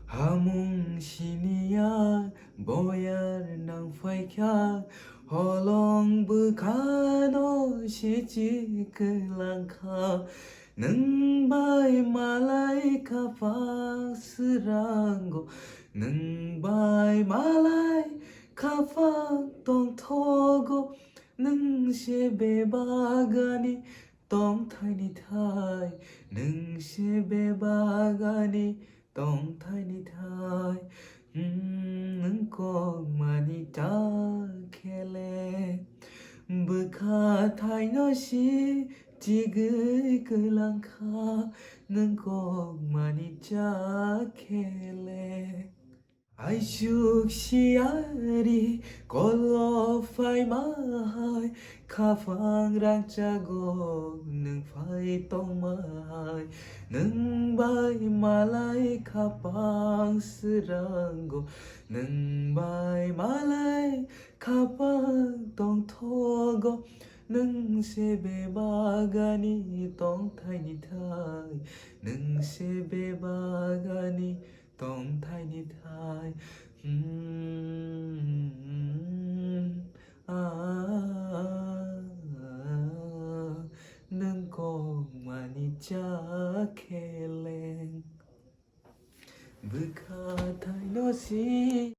하몽신이야 뭐야 낭 파이캬 홀롱 부카노 시지 클랑카 능바이 말라이카 파스랑고 능바이 말라이 카파 똥토고 능시베바가니 똥타니 타이 능시베바가니 똥타니 타이 능kok마니 타켈레 부카 타이너시 지그이 클랑카 능kok마니 타켈레 Aishuk siari kolo phai mai khafang rang chago nung phai tong mai nung bai malai khapang srango nung bai malai khapang tong thogo nung sebe bagani tong thai ni thai nung sebe bagani tong thai ni thai nâng con mà ni cha khe lên bữa khá thai nó xí